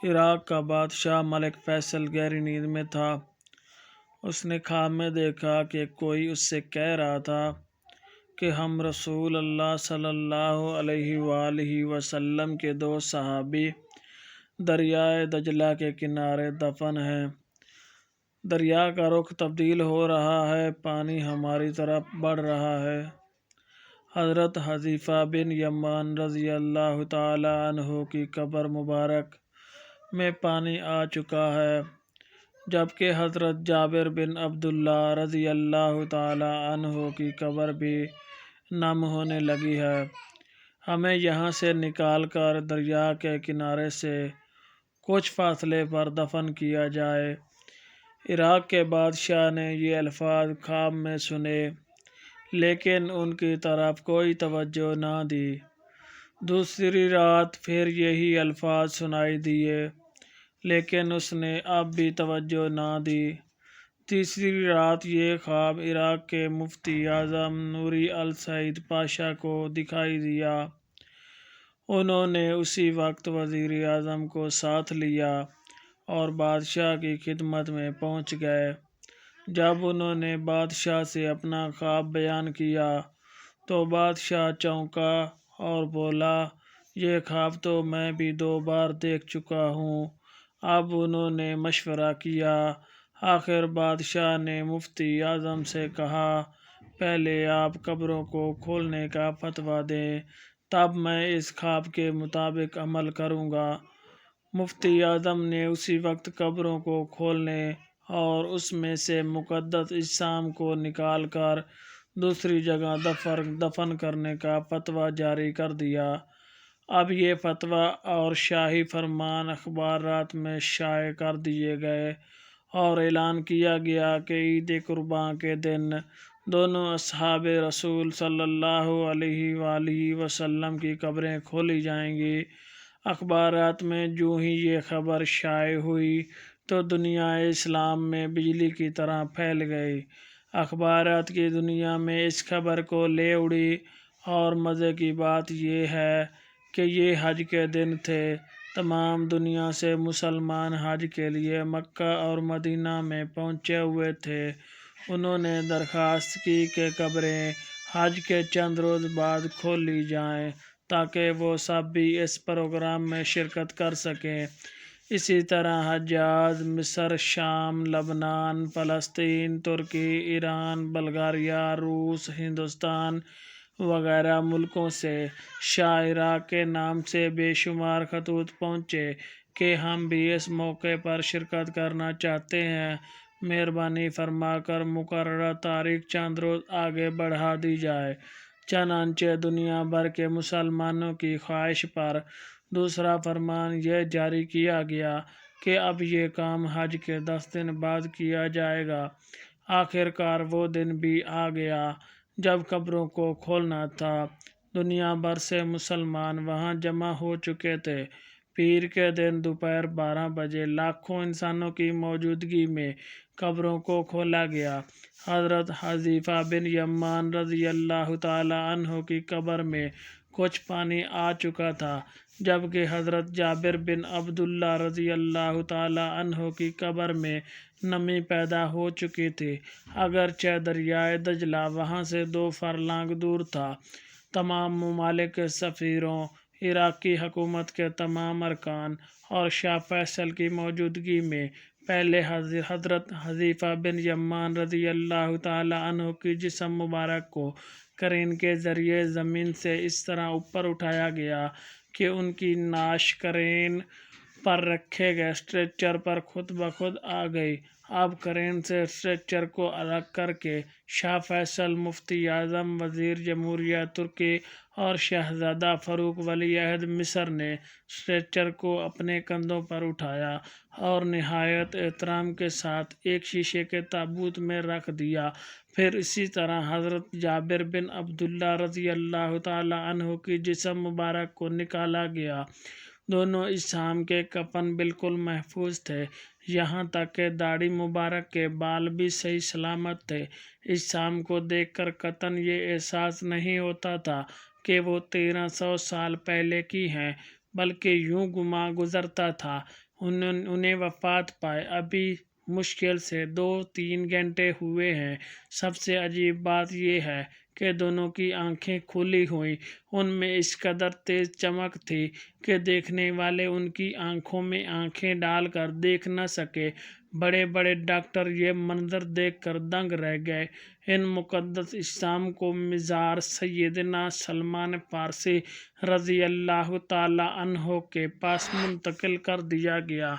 عراق کا بادشاہ ملک فیصل گہری نیند میں تھا۔ اس نے خواب میں دیکھا کہ کوئی اس سے کہہ رہا تھا کہ ہم رسول اللہ صلی اللہ علیہ وآلہ وسلم کے دو صحابی دریائے دجلہ کے کنارے دفن ہیں۔ دریا کا رخ تبدیل ہو رہا ہے، پانی ہماری طرف بڑھ رہا ہے۔ حضرت حذیفہ بن یمان رضی اللہ تعالی عنہ کی قبر مبارک میں پانی آ چکا ہے، جبکہ حضرت جابر بن عبداللہ رضی اللہ تعالی عنہ کی قبر بھی نم ہونے لگی ہے۔ ہمیں یہاں سے نکال کر دریا کے کنارے سے کچھ فاصلے پر دفن کیا جائے۔ عراق کے بادشاہ نے یہ الفاظ خواب میں سنے، لیکن ان کی طرف کوئی توجہ نہ دی۔ دوسری رات پھر یہی الفاظ سنائی دیے، لیکن اس نے اب بھی توجہ نہ دی۔ تیسری رات یہ خواب عراق کے مفتی اعظم نوری السعید پاشا کو دکھائی دیا۔ انہوں نے اسی وقت وزیر اعظم کو ساتھ لیا اور بادشاہ کی خدمت میں پہنچ گئے۔ جب انہوں نے بادشاہ سے اپنا خواب بیان کیا تو بادشاہ چونکا اور بولا، یہ خواب تو میں بھی 2 بار دیکھ چکا ہوں۔ اب انہوں نے مشورہ کیا۔ آخر بادشاہ نے مفتی اعظم سے کہا، پہلے آپ قبروں کو کھولنے کا فتویٰ دیں، تب میں اس خواب کے مطابق عمل کروں گا۔ مفتی اعظم نے اسی وقت قبروں کو کھولنے اور اس میں سے مقدس اجسام کو نکال کر دوسری جگہ دفن کرنے کا فتویٰ جاری کر دیا۔ اب یہ فتویٰ اور شاہی فرمان اخبارات میں شائع کر دیے گئے اور اعلان کیا گیا کہ عید قرباں کے دن دونوں اصحاب رسول صلی اللہ علیہ وآلہ وسلم کی قبریں کھولی جائیں گی۔ اخبارات میں جوں ہی یہ خبر شائع ہوئی تو دنیا اسلام میں بجلی کی طرح پھیل گئی۔ اخبارات کی دنیا میں اس خبر کو لے اڑی، اور مزے کی بات یہ ہے کہ یہ حج کے دن تھے۔ تمام دنیا سے مسلمان حج کے لیے مکہ اور مدینہ میں پہنچے ہوئے تھے۔ انہوں نے درخواست کی کہ قبریں حج کے چند روز بعد کھولی جائیں تاکہ وہ سب بھی اس پروگرام میں شرکت کر سکیں۔ اسی طرح حجاج مصر، شام، لبنان، فلسطین، ترکی، ایران، بلغاریہ، روس، ہندوستان وغیرہ ملکوں سے شاہ عراق کے نام سے بے شمار خطوط پہنچے کہ ہم بھی اس موقع پر شرکت کرنا چاہتے ہیں، مہربانی فرما کر مقررہ تاریخ چند روز آگے بڑھا دی جائے۔ چنانچہ دنیا بھر کے مسلمانوں کی خواہش پر دوسرا فرمان یہ جاری کیا گیا کہ اب یہ کام حج کے 10 دن بعد کیا جائے گا۔ آخر کار وہ دن بھی آ گیا جب قبروں کو کھولنا تھا۔ دنیا بھر سے مسلمان وہاں جمع ہو چکے تھے۔ پیر کے دن دوپہر 12 بجے لاکھوں انسانوں کی موجودگی میں قبروں کو کھولا گیا۔ حضرت حذیفہ بن یمان رضی اللہ تعالی عنہ کی قبر میں کچھ پانی آ چکا تھا، جبکہ حضرت جابر بن عبداللہ رضی اللہ تعالی عنہ کی قبر میں نمی پیدا ہو چکی تھی، اگرچہ دریائے دجلہ وہاں سے 2 فرلانگ دور تھا۔ تمام ممالک کے سفیروں، عراقی حکومت کے تمام ارکان اور شاہ فیصل کی موجودگی میں پہلے حضرت حذیفہ بن یمان رضی اللہ تعالی عنہ کی جسم مبارک کو کرین کے ذریعے زمین سے اس طرح اوپر اٹھایا گیا کہ ان کی نعش کرین پر رکھے گئے اسٹریچر پر خود بخود آ گئی۔ اب کرین سے اسٹریچر کو الگ کر کے شاہ فیصل، مفتی اعظم، وزیر جمہوریہ ترکی اور شہزادہ فاروق ولی عہد مصر نے اسٹریچر کو اپنے کندھوں پر اٹھایا اور نہایت احترام کے ساتھ ایک شیشے کے تابوت میں رکھ دیا۔ پھر اسی طرح حضرت جابر بن عبداللہ رضی اللہ تعالی عنہ کی جسم مبارک کو نکالا گیا۔ دونوں اجسام کے کفن بالکل محفوظ تھے، یہاں تک کہ داڑھی مبارک کے بال بھی صحیح سلامت تھے۔ اجسام کو دیکھ کر قطعاً یہ احساس نہیں ہوتا تھا کہ وہ 1300 سال پہلے کی ہیں، بلکہ یوں گمان گزرتا تھا انہیں وفات پائے ابھی مشکل سے 2-3 گھنٹے ہوئے ہیں۔ سب سے عجیب بات یہ ہے کہ دونوں کی آنکھیں کھلی ہوئیں، ان میں اس قدر تیز چمک تھی کہ دیکھنے والے ان کی آنکھوں میں آنکھیں ڈال کر دیکھ نہ سکے۔ بڑے بڑے ڈاکٹر یہ منظر دیکھ کر دنگ رہ گئے۔ ان مقدس اجسام کو مزار سیدنا سلمان فارسی رضی اللہ تعالیٰ عنہ کے پاس منتقل کر دیا گیا۔